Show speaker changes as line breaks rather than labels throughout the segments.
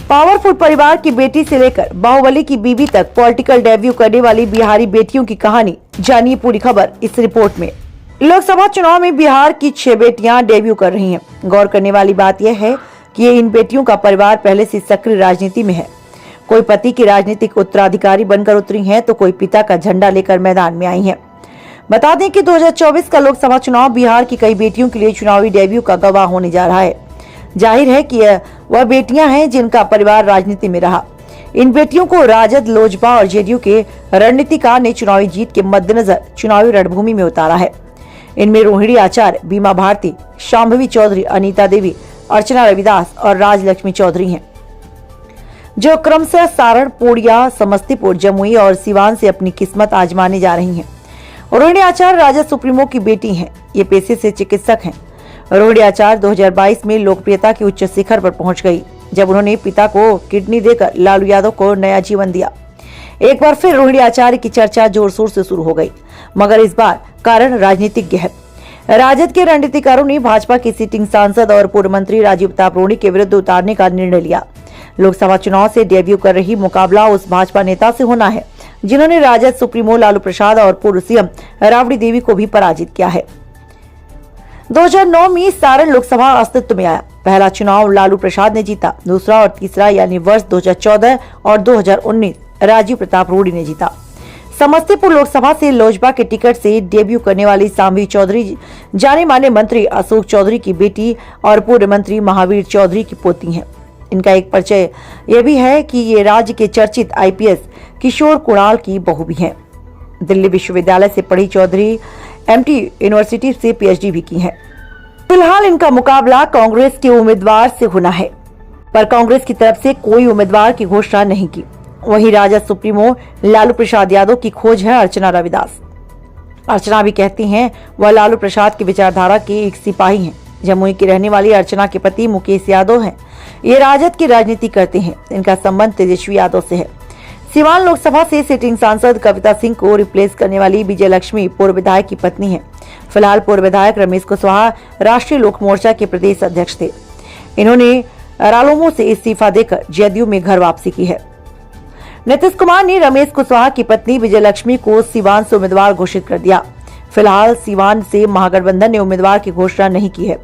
Powerful परिवार की बेटी से लेकर बाहुबली की बीवी तक पॉलिटिकल डेब्यू करने वाली बिहारी बेटियों की कहानी, जानिए पूरी खबर इस रिपोर्ट में। लोकसभा चुनाव में बिहार की 6 बेटियां डेब्यू कर रही हैं। गौर करने वाली बात यह है कि इन बेटियों का परिवार पहले से सक्रिय राजनीति में है। कोई पति की राजनीतिक उत्तराधिकारी बनकर उतरी हैं, तो कोई पिता का झंडा लेकर मैदान में आई हैं। बता दें कि 2024 का लोकसभा चुनाव बिहार की कई बेटियों के लिए चुनावी डेब्यू का गवाह होने जा रहा है। जाहिर है कि वह बेटियां हैं जिनका परिवार राजनीति में रहा। इन बेटियों को राजद, लोजपा और जेडीयू के रणनीतिकार ने चुनावी जीत के मद्देनजर चुनावी रणभूमि में उतारा है। इनमें रोहिणी आचार्य, बीमा भारती, शांभवी चौधरी, अनीता देवी, अर्चना रविदास और राजलक्ष्मी चौधरी हैं, जो क्रमशः सारण, पूर्णिया, समस्तीपुर, जमुई और सिवान से अपनी किस्मत आजमाने जा रही हैं। रोहिणी आचार्य राजद सुप्रीमो की बेटी हैं। ये पेशे से चिकित्सक हैं। रोहिणी आचार्य 2022 में लोकप्रियता की उच्च शिखर पर पहुंच गई, जब उन्होंने पिता को किडनी देकर लालू यादव को नया जीवन दिया। एक बार फिर रोहिणी आचार्य की चर्चा जोर शोर से शुरू हो गई, मगर इस बार कारण राजनीतिक है। राजद के रणनीतिकारों ने भाजपा की सिटिंग सांसद और पूर्व मंत्री राजीव प्रताप रूडी के विरुद्ध उतारने का निर्णय लिया। लोकसभा चुनाव से डेब्यू कर रही मुकाबला उस भाजपा नेता से होना है जिन्होंने राजद सुप्रीमो लालू प्रसाद और पूर्व सीएम राबड़ी देवी को भी पराजित किया है। 2009 में सारण लोकसभा अस्तित्व में आया। पहला चुनाव लालू प्रसाद ने जीता, दूसरा और तीसरा यानी वर्ष 2014 और 2019 राजीव प्रताप रूडी ने जीता। समस्तीपुर लोकसभा से लोजपा के टिकट से डेब्यू करने वाली शांभवी चौधरी जाने माने मंत्री अशोक चौधरी की बेटी और पूर्व मंत्री महावीर चौधरी की पोती हैं। इनका एक परिचय यह भी है कि ये राज्य के चर्चित आईपीएस किशोर कुणाल की बहू भी हैं। दिल्ली विश्वविद्यालय से पढ़ी चौधरी एमटी यूनिवर्सिटी से पीएचडी भी की है। फिलहाल इनका मुकाबला कांग्रेस के उम्मीदवार से होना है, पर कांग्रेस की तरफ से कोई उम्मीदवार की घोषणा नहीं की। वहीं राजद सुप्रीमो लालू प्रसाद यादव की खोज है अर्चना रविदास। अर्चना भी कहती हैं वह लालू प्रसाद की विचारधारा के एक सिपाही हैं। जमुई की रहने वाली अर्चना के पति मुकेश यादव हैं। ये राजद की राजनीति करते हैं। इनका संबंध तेजस्वी यादव से है। सिवान लोकसभा से सिटिंग सांसद कविता सिंह को रिप्लेस करने वाली विजय लक्ष्मी पूर्व विधायक की पत्नी है। फिलहाल पूर्व विधायक रमेश कुशवाहा राष्ट्रीय लोक मोर्चा के प्रदेश अध्यक्ष थे। इन्होंने रालोमो से इस्तीफा देकर जदयू में घर वापसी की है। नीतीश कुमार ने रमेश कुशवाहा की पत्नी विजय लक्ष्मी को सिवान से उम्मीदवार घोषित कर दिया। फिलहाल सिवान से महागठबंधन ने उम्मीदवार की घोषणा नहीं की है,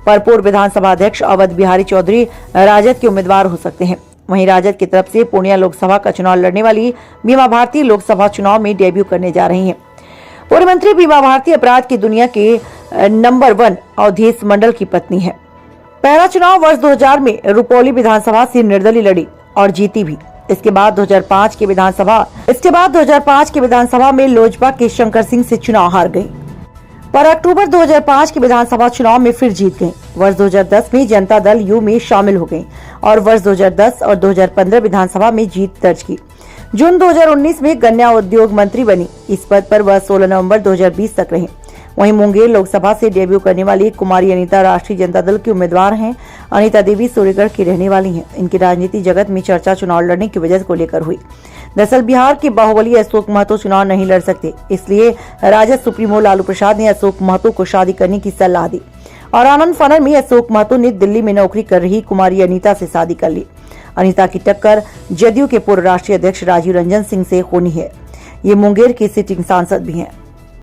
पर पूर्व विधानसभा अध्यक्ष अवध बिहारी चौधरी राजद के उम्मीदवार हो सकते हैं। वहीं राजद की तरफ से पूर्णिया लोकसभा का चुनाव लड़ने वाली बीमा भारती लोकसभा चुनाव में डेब्यू करने जा रही हैं। पूर्व मंत्री बीमा भारती अपराध की दुनिया के नंबर 1 अवधेश मंडल की पत्नी है। पहला चुनाव वर्ष 2000 में रुपौली विधानसभा से निर्दलीय लड़ी और जीती भी। इसके बाद 2005 के विधानसभा में लोजपा के शंकर सिंह से चुनाव हार गई, पर अक्टूबर 2005 के विधानसभा चुनाव में फिर जीत गई। वर्ष 2010 में जनता दल यू में शामिल हो गई और वर्ष 2010 और 2015 विधानसभा में जीत दर्ज की। जून 2019 में गन्ना उद्योग मंत्री बनी। इस पद पर वह 16 नवंबर 2020 तक रही। वहीं मुंगेर लोकसभा से डेब्यू करने वाली कुमारी अनीता राष्ट्रीय जनता दल की उम्मीदवार हैं। अनीता देवी सूर्यगढ़ की रहने वाली हैं। इनकी राजनीति जगत में चर्चा चुनाव लड़ने की वजह को लेकर हुई। दरअसल बिहार के बाहुबली अशोक महतो चुनाव नहीं लड़ सकते, इसलिए राजद सुप्रीमो लालू प्रसाद ने अशोक महतो को शादी करने की सलाह दी और आनंद फानन में अशोक महतो ने दिल्ली में नौकरी कर रही कुमारी अनीता से शादी कर ली। अनीता की टक्कर जदयू के पूर्व राष्ट्रीय अध्यक्ष राजीव रंजन सिंह से होनी है। ये मुंगेर की सिटिंग सांसद भी हैं।